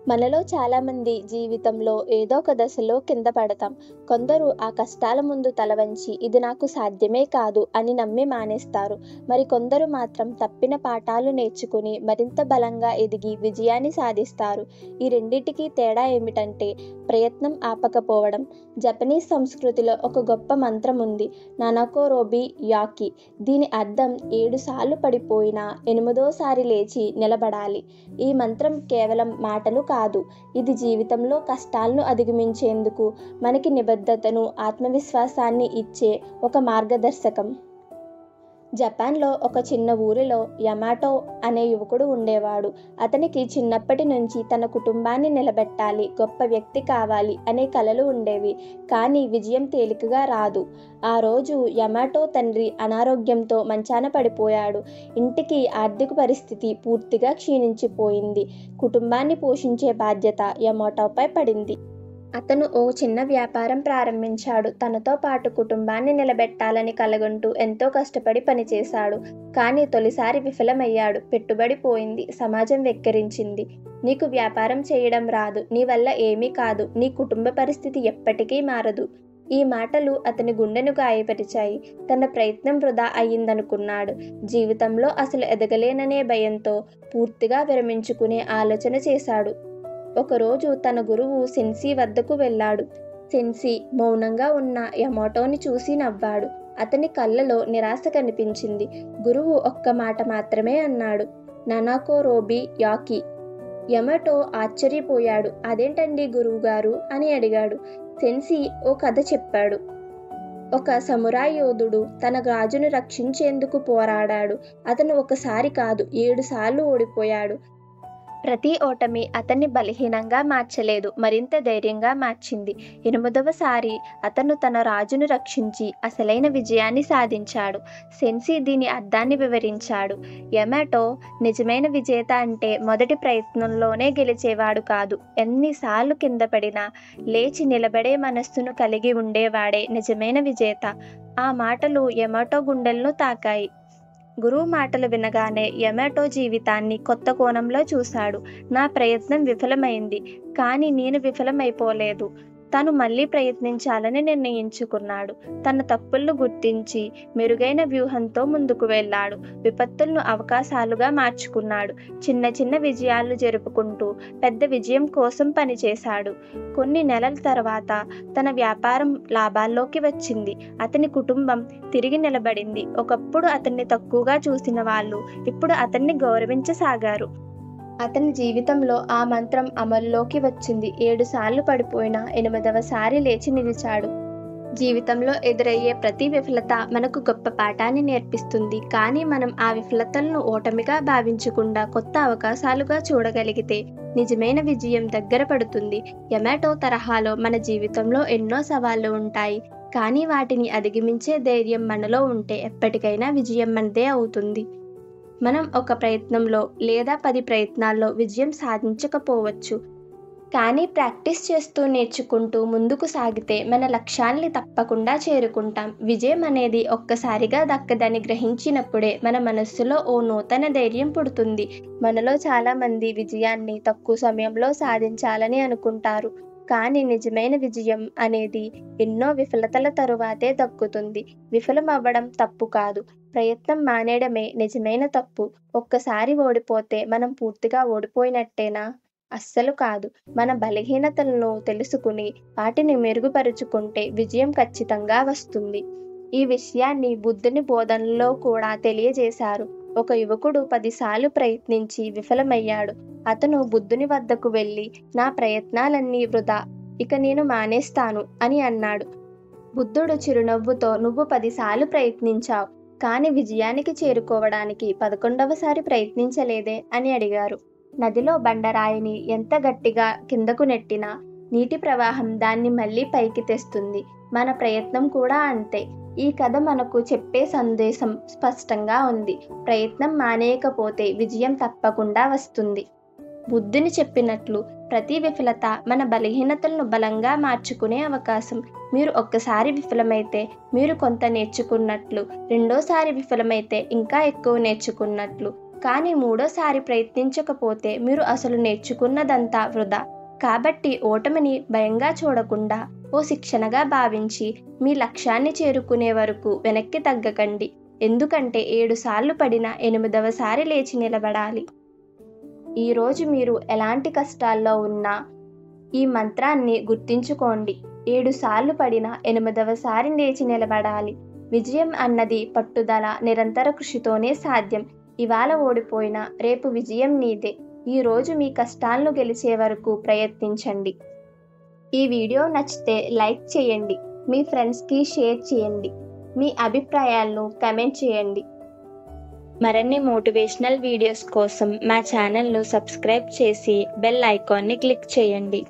మనలో చాలామంది జీవితంలో ఏదో ఒక దశలో కింద పడతాం. కొందరు ఆ కష్టాల ముందు తల వంచి ఇది నాకు సాధ్యమే కాదు అని నమ్మి మానేస్తారు. మరి కొందరు మాత్రం తప్పిన పాఠాలు నేర్చుకుని మరింత బలంగా ఎదిగి విజయాన్ని సాధిస్తారు. ఈ రెండిటికి తేడా ఏమిటంటే ప్రయత్నం ఆపకపోవడం. జపనీస్ సంస్కృతిలో ఒక గొప్ప మంత్రం ఉంది, నానాకో రోబి యాకి. దీని అర్థం 7 సార్లు పడిపోయినా 8వ సారి లేచి నిలబడాలి. ఈ మంత్రం కేవలం మాటలు కాదు, ఇది జీవితంలో కష్టాలను అధిగమించేందుకు మనకి నిబద్ధతను, ఆత్మవిశ్వాసాన్ని ఇచ్చే ఒక మార్గదర్శకం. జపాన్లో ఒక చిన్న ఊరిలో యమాటో అనే యువకుడు ఉండేవాడు. అతనికి చిన్నప్పటి నుంచి తన కుటుంబాన్ని నిలబెట్టాలి, గొప్ప వ్యక్తి కావాలి అనే కలలు ఉండేవి. కానీ విజయం తేలికగా రాదు. ఆ రోజు యమాటో తండ్రి అనారోగ్యంతో మంచాన పడిపోయాడు. ఇంటికి ఆర్థిక పరిస్థితి పూర్తిగా క్షీణించిపోయింది. కుటుంబాన్ని పోషించే బాధ్యత యమాటోపై పడింది. అతను ఓ చిన్న వ్యాపారం ప్రారంభించాడు. తనతో పాటు కుటుంబాన్ని నిలబెట్టాలని కలగంటూ ఎంతో కష్టపడి పనిచేశాడు. కానీ తొలిసారి విఫలమయ్యాడు. పెట్టుబడి పోయింది, సమాజం వెక్కిరించింది. నీకు వ్యాపారం చేయడం రాదు, నీ వల్ల ఏమీ కాదు, నీ కుటుంబ పరిస్థితి ఎప్పటికీ మారదు. ఈ మాటలు అతని గుండెను గాయపరిచాయి. తన ప్రయత్నం వృధా అయ్యిందనుకున్నాడు. జీవితంలో అసలు ఎదగలేననే భయంతో పూర్తిగా విరమించుకునే ఆలోచన చేశాడు. ఒకరోజు తన గురువు సెన్సీ వద్దకు వెళ్ళాడు. సెన్సీ మౌనంగా ఉన్న యమాటోని చూసి నవ్వాడు. అతని కళ్ళలో నిరాశ కనిపించింది. గురువు ఒక్క మాట మాత్రమే అన్నాడు, నానాకో రోబి యాకి. యమాటో ఆశ్చర్యపోయాడు. అదేంటండి గురువుగారు అని అడిగాడు. సెన్సీ ఓ కథ చెప్పాడు. ఒక సమురాయ్ యోధుడు తన రాజును రక్షించేందుకు పోరాడాడు. అతను ఒకసారి కాదు 7 సార్లు ఓడిపోయాడు. ప్రతి ఓటమి అతన్ని బలహీనంగా మార్చలేదు, మరింత ధైర్యంగా మార్చింది. 8వ సారి అతను తన రాజును రక్షించి అసలైన విజయాన్ని సాధించాడు. సెన్సీ దీని అర్థాన్ని వివరించాడు. యమాటో నిజమైన విజేత అంటే మొదటి ప్రయత్నంలోనే గెలిచేవాడు కాదు, ఎన్నిసార్లు కింద పడినా లేచి నిలబడే మనస్సును కలిగి ఉండేవాడే నిజమైన విజేత. ఆ మాటలు యమాటో గుండెలను తాకాయి. గురువు మాటలు వినగానే యమాటో జీవితాన్ని కొత్త కోణంలో చూశాడు. నా ప్రయత్నం విఫలమైంది, కానీ నేను విఫలమైపోలేదు. తను మళ్ళీ ప్రయత్నించాలని నిర్ణయించుకున్నాడు. తన తప్పులను గుర్తించి మెరుగైన వ్యూహంతో ముందుకు వెళ్ళాడు. విపత్తులను అవకాశాలుగా మార్చుకున్నాడు. చిన్న చిన్న విజయాలు జరుపుకుంటూ పెద్ద విజయం కోసం పనిచేశాడు. కొన్ని నెలల తర్వాత తన వ్యాపారం లాభాల్లోకి వచ్చింది. అతని కుటుంబం తిరిగి నిలబడింది. ఒకప్పుడు అతన్ని తక్కువగా చూసిన వాళ్ళు ఇప్పుడు అతన్ని గౌరవించసాగారు. అతని జీవితంలో ఆ మంత్రం అమల్లోకి వచ్చింది. 7 సార్లు పడిపోయినా 8వ సారి లేచి నిలిచాడు. జీవితంలో ఎదురయ్యే ప్రతి విఫలత మనకు గొప్ప పాఠాన్ని నేర్పిస్తుంది. కానీ మనం ఆ విఫలతలను ఓటమిగా భావించకుండా కొత్త అవకాశాలుగా చూడగలిగితే నిజమైన విజయం దగ్గర పడుతుంది. యమాటో తరహాలో మన జీవితంలో ఎన్నో సవాళ్లు ఉంటాయి. కానీ వాటిని అధిగమించే ధైర్యం మనలో ఉంటే ఎప్పటికైనా విజయం మనదే అవుతుంది. మనం ఒక ప్రయత్నంలో లేదా 10 ప్రయత్నాల్లో విజయం సాధించకపోవచ్చు. కానీ ప్రాక్టీస్ చేస్తూ నేర్చుకుంటూ ముందుకు సాగితే మన లక్ష్యాల్ని తప్పకుండా చేరుకుంటాం. విజయం అనేది ఒక్కసారిగా దక్కదని గ్రహించినప్పుడే మన మనస్సులో ఓ నూతన ధైర్యం పుడుతుంది. మనలో చాలామంది విజయాన్ని తక్కువ సమయంలో సాధించాలని అనుకుంటారు. కానీ నిజమైన విజయం అనేది ఎన్నో విఫలతల తరువాతే దక్కుతుంది. విఫలం అవ్వడం తప్పు కాదు, ప్రయత్నం మానేయడమే నిజమైన తప్పు. ఒక్కసారి ఓడిపోతే మనం పూర్తిగా ఓడిపోయినట్టేనా? అస్సలు కాదు. మన బలహీనతలను తెలుసుకుని వాటిని మెరుగుపరుచుకుంటే విజయం ఖచ్చితంగా వస్తుంది. ఈ విషయాన్ని బుద్ధుని బోధనలో కూడా తెలియజేశారు. ఒక యువకుడు 10 సార్లు ప్రయత్నించి విఫలమయ్యాడు. అతను బుద్ధుని వద్దకు వెళ్ళి, నా ప్రయత్నాలన్నీ వృధా, ఇక నేను మానేస్తాను అని అన్నాడు. బుద్ధుడు చిరునవ్వుతో, నువ్వు 10 సార్లు ప్రయత్నించావు, కానీ విజయానికి చేరుకోవడానికి 11వ సారి ప్రయత్నించలేదే అని అడిగారు. నదిలో బండరాయిని ఎంత గట్టిగా కిందకు నెట్టినా నీటి ప్రవాహం దాన్ని మళ్ళీ పైకి తెస్తుంది. మన ప్రయత్నం కూడా అంతే. ఈ కథ మనకు చెప్పే సందేశం స్పష్టంగా ఉంది. ప్రయత్నం మానేయకపోతే విజయం తప్పకుండా వస్తుంది. బుద్ధుని చెప్పినట్లు ప్రతి విఫలత మన బలహీనతలను బలంగా మార్చుకునే అవకాశం. మీరు ఒక్కసారి విఫలమైతే మీరు కొంత నేర్చుకున్నట్లు, రెండోసారి విఫలమైతే ఇంకా ఎక్కువ నేర్చుకున్నట్లు. కానీ మూడోసారి ప్రయత్నించకపోతే మీరు అసలు నేర్చుకున్నదంతా వృధా. కాబట్టి ఓటమిని భయంగా చూడకుండా ఓ శిక్షణగా భావించి మీ లక్ష్యాన్ని చేరుకునే వరకు వెనక్కి తగ్గకండి. ఎందుకంటే 7 సార్లు పడినా 8వసారి లేచి నిలబడాలి. ఈరోజు మీరు ఎలాంటి కష్టాల్లో ఉన్నా ఈ మంత్రాన్ని గుర్తుంచుకోండి. 7 సార్లు పడినా 8వసారి లేచి నిలబడాలి. విజయం అన్నది పట్టుదల, నిరంతర కృషితోనే సాధ్యం. ఇవాళ ఓడిపోయినా రేపు విజయం నీదే. ఈరోజు మీ కష్టాలను గెలిచే వరకు ప్రయత్నించండి. ఈ వీడియో నచ్చితే లైక్ చేయండి, మీ ఫ్రెండ్స్కి షేర్ చేయండి, మీ అభిప్రాయాలను కామెంట్ చేయండి. మరిన్ని మోటివేషనల్ వీడియోస్ కోసం మా ఛానల్ను సబ్స్క్రైబ్ చేసి బెల్ ఐకాన్ని క్లిక్ చేయండి.